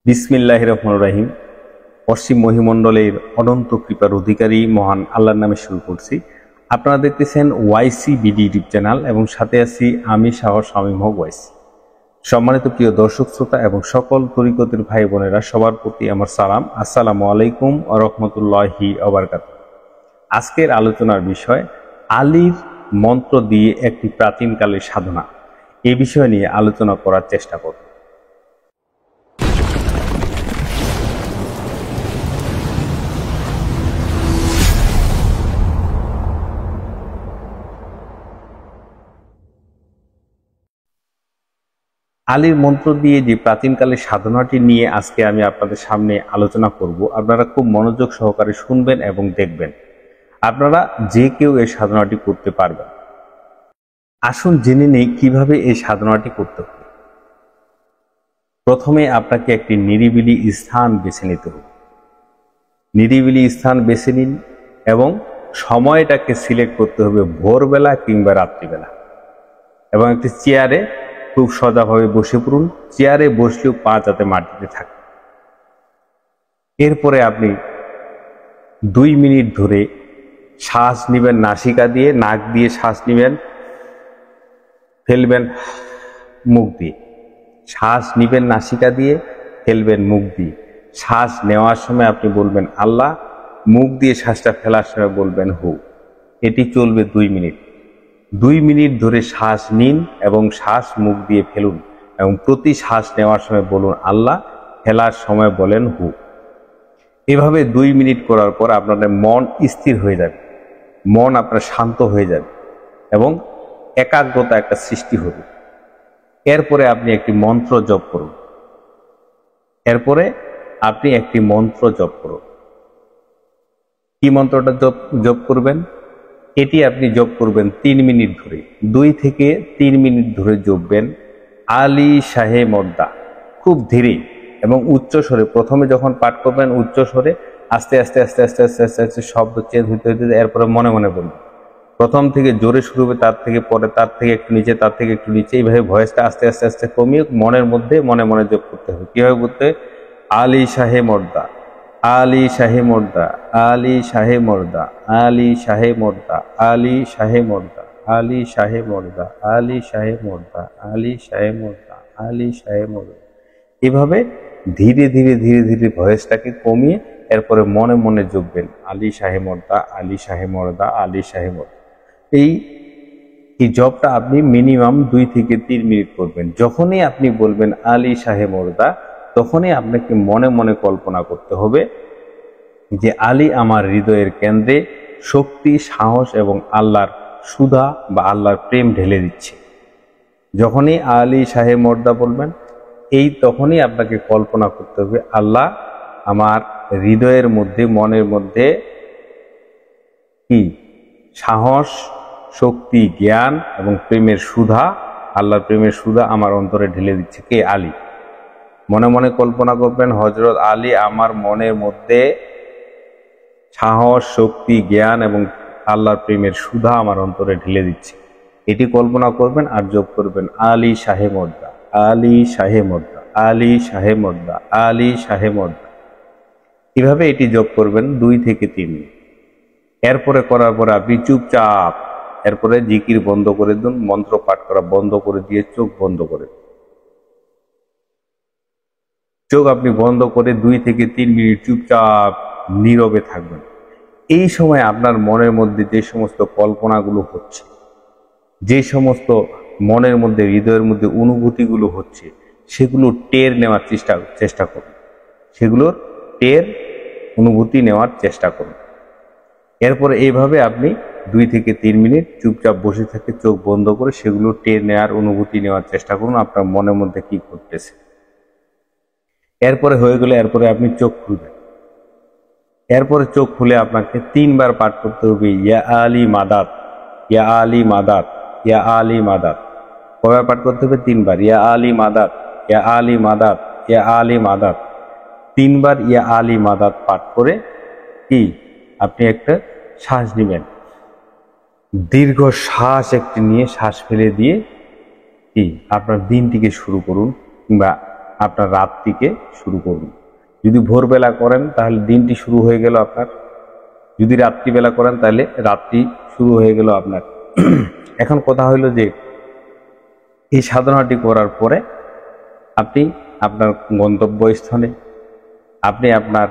বিসমিল্লাহির রহমানির রহিম। পশ্চিম মহিমণ্ডলের অনন্ত কৃপার অধিকারী মহান আল্লাহর নামে শুরু করছি। আপনারা দেখতেছেন ওয়াইসি বিডি ইউটিউব চ্যানেল এবং সাথে আছি আমি সাহস শামীম হক ওয়াইসি। সম্মানিত প্রিয় দর্শক শ্রোতা এবং সকল তরিকতের ভাই বোনেরা, সবার প্রতি আমার সালাম। আসসালামু আলাইকুম ওয়া রাহমাতুল্লাহি ওয়া বারাকাতুহু। আজকের আলোচনার বিষয় আলীর মন্ত্র দিয়ে একটি প্রাচীনকালের সাধনা, এই বিষয় নিয়ে আলোচনা করার চেষ্টা করব। আলীর মন্ত্র দিয়ে যে প্রাচীনকালের সাধনাটি নিয়ে আজকে আমি আপনাদের সামনে আলোচনা করব। আপনারা খুব মনোযোগ সহকারে শুনবেন এবং দেখবেন। আপনারা যে কেউ এই সাধনাটি করতে পারবেন। আসুন জেনে নেই কিভাবে এই সাধনাটি করতে হবে। প্রথমে আপনাকে একটি নিরিবিলি স্থান বেছে নিতে হবে। নিরিবিলি স্থান বেছে নিন এবং সময়টাকে সিলেক্ট করতে হবে ভোরবেলা কিংবা রাত্রিবেলা, এবং একটি চেয়ারে খুব সজাভাবে বসে পড়ুন। চেয়ারে বসলেও পা যাতে মাটিতে থাকে। এরপরে আপনি 2 মিনিট ধরে শ্বাস নেবেন নাসিকা দিয়ে, নাক দিয়ে শ্বাস নেবেন, ফেলবেন মুখ দিয়ে। শ্বাস নেবেন নাসিকা দিয়ে, ফেলবেন মুখ দিয়ে। শ্বাস নেওয়ার সময় আপনি বলবেন আল্লাহ, মুখ দিয়ে শ্বাসটা ফেলার সময় বলবেন হু। এটি চলবে 2 মিনিট। 2 মিনিট ধরে শ্বাস নিন এবং শ্বাস মুখ দিয়ে ফেলুন, এবং প্রতি শ্বাস নেওয়ার সময় বলুন আল্লাহ, ফেলার সময় বলেন হু। এভাবে 2 মিনিট করার পর আপনাদের মন স্থির হয়ে যাবে, মন আপনার শান্ত হয়ে যাবে এবং একাগ্রতা একটা সৃষ্টি হবে। এরপরে আপনি একটি মন্ত্র জপ করুন। কি মন্ত্রটা জপ করবেন? এটি আপনি জপ করবেন 3 মিনিট ধরে। 2 থেকে 3 মিনিট ধরে জপবেন আলী শাহে মর্দা, খুব ধীরে এবং উচ্চ স্বরে। প্রথমে যখন পাঠ করবেন উচ্চ স্বরে, আস্তে আস্তে আস্তে আস্তে আস্তে আস্তে আস্তে শব্দ চেঞ্জ হতে হতে এরপরে মনে মনে বলবেন। প্রথম থেকে জোরে শুরু হবে, তার থেকে পরে তার থেকে একটু নিচে, তার থেকে একটু নিচে, এইভাবে ভয়েসটা আস্তে আস্তে আস্তে কমিয়ে মনের মধ্যে মনে মনে জপ করতে হবে। কিভাবে বলতে? আলী শাহে মর্দা, আলী শাহে মর্দা, আলী শাহে মর্দা, আলী শাহে মর্দা, আলী শাহে মর্দা, আলী শাহে মর্দা, আলী শাহে মর্দা, আলী শাহে মর্দা, আলী শাহে মর্দা। এভাবে ধীরে ধীরে ধীরে ধীরে ভয়েসটাকে কমিয়ে এরপরে মনে মনে জপবেন আলী শাহে মর্দা, আলী শাহে মর্দা, আলী শাহে মর্দা। এই জপটা আপনি মিনিমাম 2 থেকে 3 মিনিট করবেন। যখনই আপনি বলবেন আলী শাহে মর্দা, তখনই আপনাকে মনে মনে কল্পনা করতে হবে যে আলী আমার হৃদয়ের কেন্দ্রে শক্তি, সাহস এবং আল্লাহর সুধা বা আল্লাহর প্রেম ঢেলে দিচ্ছে। যখনই আলী শাহে মর্দা বলবেন, তখনই আপনাকে কল্পনা করতে হবে আল্লাহ আমার হৃদয়ের মধ্যে, মনের মধ্যে কি সাহস, শক্তি, জ্ঞান এবং প্রেমের সুধা, আল্লাহর প্রেমের সুধা আমার অন্তরে ঢেলে দিচ্ছে। কে? আলী। মনে মনে কল্পনা করবেন হযরত আলী আমার মনের মধ্যে সাহস, শক্তি, জ্ঞান এবং আল্লাহর প্রেমের সুধা আমার অন্তরে ঢেলে দিচ্ছে। এটি কল্পনা করবেন আর জপ করবেন আলী শাহে মর্দা, আলী শাহে মর্দা, আলী শাহে মর্দা, আলী শাহে মর্দা। এভাবে এটি জপ করবেন 2 থেকে 3 মিনিট। এরপরে করার পরে আপনি চুপচাপ, এরপরে জিকির বন্ধ করে দিন, মন্ত্র পাঠ করা বন্ধ করে দিয়ে চোখ বন্ধ করে দিন। চোখ আপনি বন্ধ করে 2 থেকে 3 মিনিট চুপচাপ নীরবে থাকবেন। এই সময় আপনার মনের মধ্যে যে সমস্ত কল্পনাগুলো হচ্ছে, যে সমস্ত মনের মধ্যে, হৃদয়ের মধ্যে অনুভূতিগুলো হচ্ছে, সেগুলো টের নেওয়ার চেষ্টা করুন। সেগুলোর টের, অনুভূতি নেওয়ার চেষ্টা করুন। এরপরে এইভাবে আপনি 2 থেকে 3 মিনিট চুপচাপ বসে থেকে চোখ বন্ধ করে সেগুলো টের নেওয়ার, অনুভূতি নেওয়ার চেষ্টা করুন আপনার মনের মধ্যে কি ঘটতেছে। এরপরে হয়ে গেলে এরপরে আপনি চোখ খুলবেন। এরপরে চোখ খুলে আপনাকে 3 বার পাঠ করতে হবে ইয়া আলী মাদাত, ইয়া আলী মাদাত, ইয়া আলী মাদাত। কয়বার পাঠ করতে হবে? 3 বার। ইয়া আলী মাদাত, ইয়া আলী মাদাত, ইয়া আলী মাদাত। 3 বার ইয়া আলী মাদাত পাঠ করে কি আপনি একটা শ্বাস নেবেন। দীর্ঘ শ্বাস একটি নিয়ে শ্বাস ফেলে দিয়ে কি আপনার দিনটিকে শুরু করুন, কিংবা আপনার রাতটিকে শুরু করুন। যদি ভোরবেলা করেন তাহলে দিনটি শুরু হয়ে গেল আপনার, যদি রাত্রিবেলা করেন তাহলে রাত্রি শুরু হয়ে গেল আপনার। এখন কথা হইল যে এই সাধনাটি করার পরে আপনি আপনার গন্তব্যস্থানে, আপনি আপনার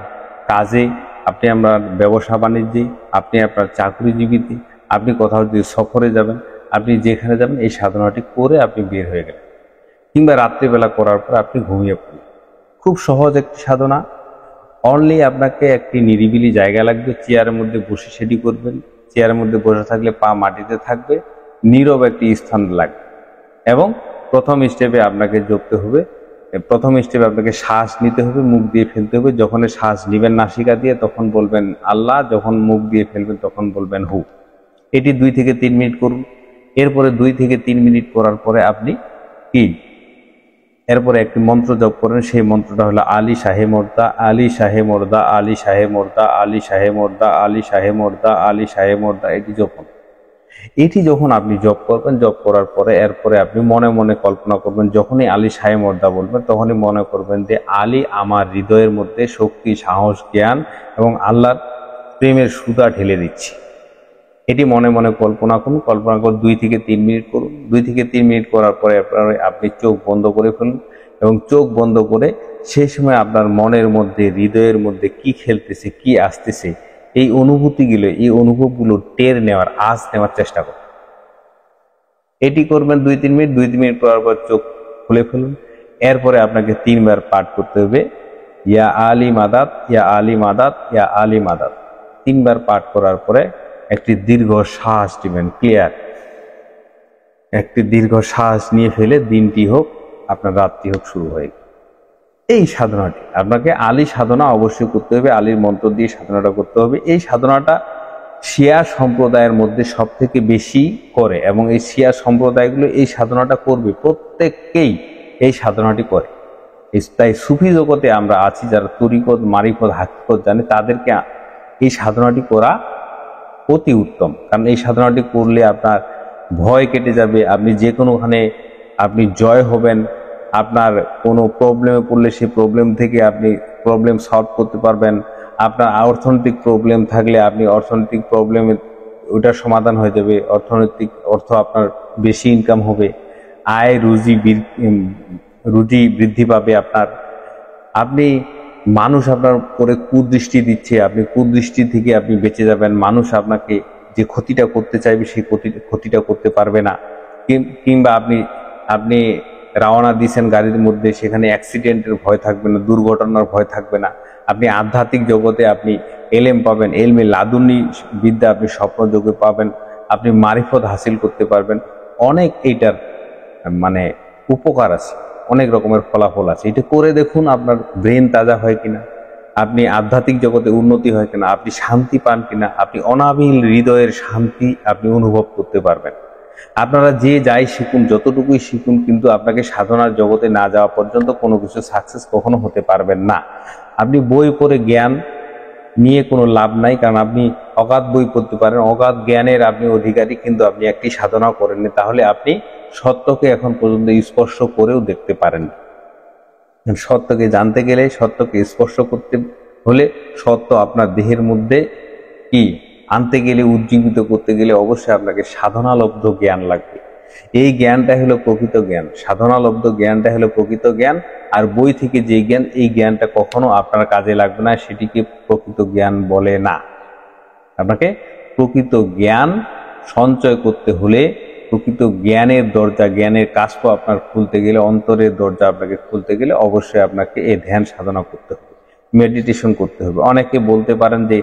কাজে, আপনি আপনার ব্যবসা বাণিজ্যে, আপনি আপনার চাকরিজীবীতে, আপনি কোথাও যদি সফরে যাবেন, আপনি যেখানে যাবেন এই সাধনাটি করে আপনি বের হয়ে গেলেন, কিংবা রাত্রিবেলা করার পর আপনি ঘুমিয়ে পড়লেন। খুব সহজ একটি সাধনা। অনলি আপনাকে একটি নিরিবিলি জায়গা লাগবে, চেয়ারের মধ্যে বসে সেটি করবেন। চেয়ারের মধ্যে বসে থাকলে পা মাটিতে থাকবে, নীরব একটি স্থান লাগবে। এবং প্রথম স্টেপে আপনাকে জপতে হবে, প্রথম স্টেপে আপনাকে শ্বাস নিতে হবে, মুখ দিয়ে ফেলতে হবে। যখন শ্বাস নেবেন নাসিকা দিয়ে তখন বলবেন আল্লাহ, যখন মুখ দিয়ে ফেলবেন তখন বলবেন হু। এটি 2 থেকে 3 মিনিট করুন। এরপরে 2 থেকে 3 মিনিট করার পরে আপনি কি এরপরে একটি মন্ত্র জপ করেন। সেই মন্ত্রটা হলো আলী শাহে মোর্দা, আলী শাহে মোর্দা, আলী শাহে মোর্দা, আলী শাহে মোর্দা, আলী শাহে মোর্দা, আলী শাহে মোর্দা। এটি যখন আপনি জপ করবেন, জপ করার পরে এরপরে আপনি মনে মনে কল্পনা করবেন, যখনই আলী শাহে মোর্দা বলবেন তখনই মনে করবেন যে আলী আমার হৃদয়ের মধ্যে শক্তি, সাহস, জ্ঞান এবং আল্লাহর প্রেমের সুতা ঢেলে দিচ্ছি। এটি মনে মনে কল্পনা করুন। কল্পনা করে 2 থেকে 3 মিনিট করুন। 2 থেকে 3 মিনিট করার পরে আপনি চোখ বন্ধ করে ফেলুন এবং চোখ বন্ধ করে সেই সময় আপনার মনের মধ্যে, হৃদয়ের মধ্যে কি খেলতেছে, কি আসতেছে, এই অনুভূতিগুলো, এই অনুভবগুলো টের নেওয়ার, আঁচ নেওয়ার চেষ্টা করুন। এটি করবেন 2-3 মিনিট। 2-3 মিনিট করার পর চোখ খুলে ফেলুন। এরপরে আপনাকে 3 বার পাঠ করতে হবে ইয়া আলী মাদাত, ইয়া আলী মাদাত, ইয়া আলী মাদাত। 3 বার পাঠ করার পরে একটি দীর্ঘ শ্বাস নেবেন, ক্লিয়ার একটি দীর্ঘ শ্বাস নিয়ে ফেলে দিনটি হোক আপনার রাত্রি হোক শুরু হয়ে গেল। এই সাধনাটি আপনাকে আলী সাধনা অবশ্যই করতে হবে, আলীর মন্ত্র দিয়ে সাধনাটা করতে হবে। এই সাধনাটা শিয়া সম্প্রদায়ের মধ্যে সব থেকে বেশি করে এবং এই শিয়া সম্প্রদায়গুলো এই সাধনাটা করবে, প্রত্যেককেই এই সাধনাটি করে। তাই সুফি জগতে আমরা আছি যারা তরিকত, মারিফত, হাকিকত জানে, তাদেরকে এই সাধনাটি করা অতি উত্তম। কারণ এই সাধনাটি করলে আপনার ভয় কেটে যাবে, আপনি যে কোনোখানে আপনি জয় হবেন। আপনার কোনো প্রবলেমে পড়লে সেই প্রবলেম থেকে আপনি প্রবলেম সলভ করতে পারবেন। আপনার অর্থনৈতিক প্রবলেম থাকলে আপনি অর্থনৈতিক প্রবলেমে ওইটার সমাধান হয়ে যাবে। অর্থ আপনার বেশি ইনকাম হবে, আয় রুজি বৃদ্ধি পাবে আপনার। মানুষ আপনার উপরে কুদৃষ্টি দিচ্ছে, আপনি কুদৃষ্টি থেকে আপনি বেঁচে যাবেন। মানুষ আপনাকে যে ক্ষতিটা করতে চাইবে সেই ক্ষতিটা করতে পারবে না। কিংবা আপনি রওনা দিয়েছেন গাড়ির মধ্যে, সেখানে অ্যাক্সিডেন্টের ভয় থাকবে না, দুর্ঘটনার ভয় থাকবে না। আপনি আধ্যাত্মিক জগতে আপনি এলেম পাবেন, এলমে লাদুনি বিদ্যা আপনি স্বপ্ন যোগে পাবেন, আপনি মারিফত হাসিল করতে পারবেন। অনেক এইটার মানে উপকার আছে, অনেক রকমের ফলাফল আছে। এটা করে দেখুন আপনার ব্রেন তাজা হয় কিনা, আপনি আধ্যাত্মিক জগতে উন্নতি হয় কিনা, আপনি শান্তি পান কিনা, আপনি অনাবিল হৃদয়ের শান্তি আপনি অনুভব করতে পারবেন। আপনারা যে যাই শিখুন, যতটুকুই শিখুন, কিন্তু আপনাকে সাধনার জগতে না যাওয়া পর্যন্ত কোনো কিছু সাকসেস কখনো হতে পারবেন না। আপনি বই পড়ে জ্ঞান নিয়ে কোনো লাভ নাই, কারণ আপনি অগাধ বই পড়তে পারেন, অগাধ জ্ঞানের আপনি অধিকারী, কিন্তু আপনি একটি সাধনা করেননি, তাহলে আপনি সত্যকে এখন পর্যন্ত স্পর্শ করেও দেখতে পারেন। সত্যকে জানতে গেলে, সত্যকে স্পর্শ করতে হলে, সত্য আপনার দেহের মধ্যে কি আনতে গেলে, উজ্জীবিত করতে গেলে অবশ্যই আপনাকে সাধনালব্ধ জ্ঞান লাগবে। এই জ্ঞানটা হলো প্রকৃত জ্ঞান, সাধনালব্ধ জ্ঞানটা হলো প্রকৃত জ্ঞান। আর বই থেকে যে জ্ঞান, এই জ্ঞানটা কখনো আপনার কাজে লাগবে না, সেটিকে প্রকৃত জ্ঞান বলে না। আপনাকে প্রকৃত জ্ঞান সঞ্চয় করতে হলে, প্রকৃত জ্ঞানের দরজা, জ্ঞানের কাস্প আপনার খুলতে গেলে, অন্তরের দরজা আপনাকে খুলতে গেলে অবশ্যই আপনাকে এই ধ্যান সাধনা করতে হবে, মেডিটেশন করতে হবে। অনেকে বলতে পারেন যে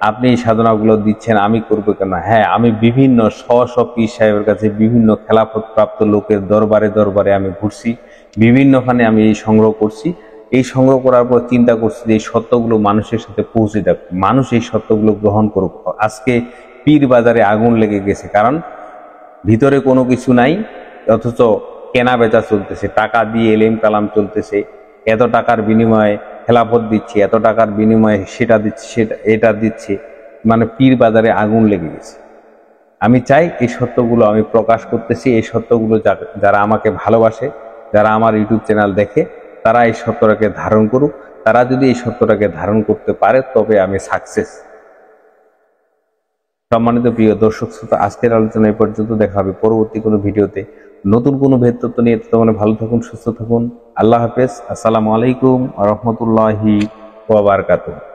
আপনি এই সাধনাগুলো দিচ্ছেন, আমি করবো কেন? হ্যাঁ, আমি বিভিন্ন পীর সাহেবের কাছে, বিভিন্ন খেলাফত প্রাপ্ত লোকের দরবারে দরবারে আমি ঘুরছি, বিভিন্নখানে আমি এই সংগ্রহ করছি। এই সংগ্রহ করার পর চিন্তা করছি যে এই সত্যগুলো মানুষের সাথে পৌঁছে যাবে, মানুষ এই সত্যগুলো গ্রহণ করুক। আজকে পীর বাজারে আগুন লেগে গেছে, কারণ ভিতরে কোনো কিছু নাই, অথচ কেনা বেচা চলতেছে, টাকা দিয়ে এলেম কালাম চলতেছে, এত টাকার বিনিময়ে খেলাফত দিচ্ছে, এত টাকার বিনিময়ে সেটা দিচ্ছে, এটা দিচ্ছে, মানে পীর বাজারে আগুন লেগে গেছে। আমি চাই এই সত্যগুলো আমি প্রকাশ করতেছি, এই সত্যগুলো যারা আমাকে ভালোবাসে, যারা আমার ইউটিউব চ্যানেল দেখে, তারা এই সত্যটাকে ধারণ করুক। তারা যদি এই সত্যটাকে ধারণ করতে পারে তবে আমি সাকসেস। সম্মানিত প্রিয় দর্শক শ্রোতা, আজকের আলোচনা এই পর্যন্ত। দেখা হবে পরবর্তী কোনো ভিডিওতে নতুন কোনো ভেদতত্ত্ব নিয়ে। ততক্ষণে ভালো থাকুন, সুস্থ থাকুন। আল্লাহ হাফেজ। আসসালামু আলাইকুম ওয়া রাহমাতুল্লাহি ওয়া বারাকাতুহু।